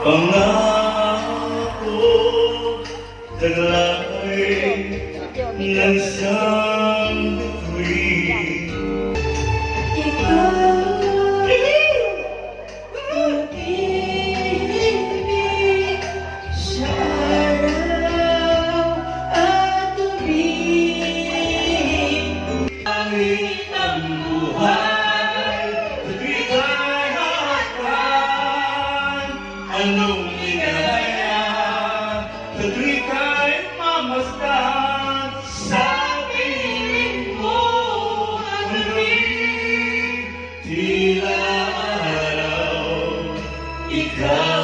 Pangako taglay ng isang bituin. Ikaw pag-ibig sa araw at tuwing. Langit ang buhay, bigay harapan. Anong ligaya, bigay mamasdan. Sa piling mo ang gabi, tila araw, ikaw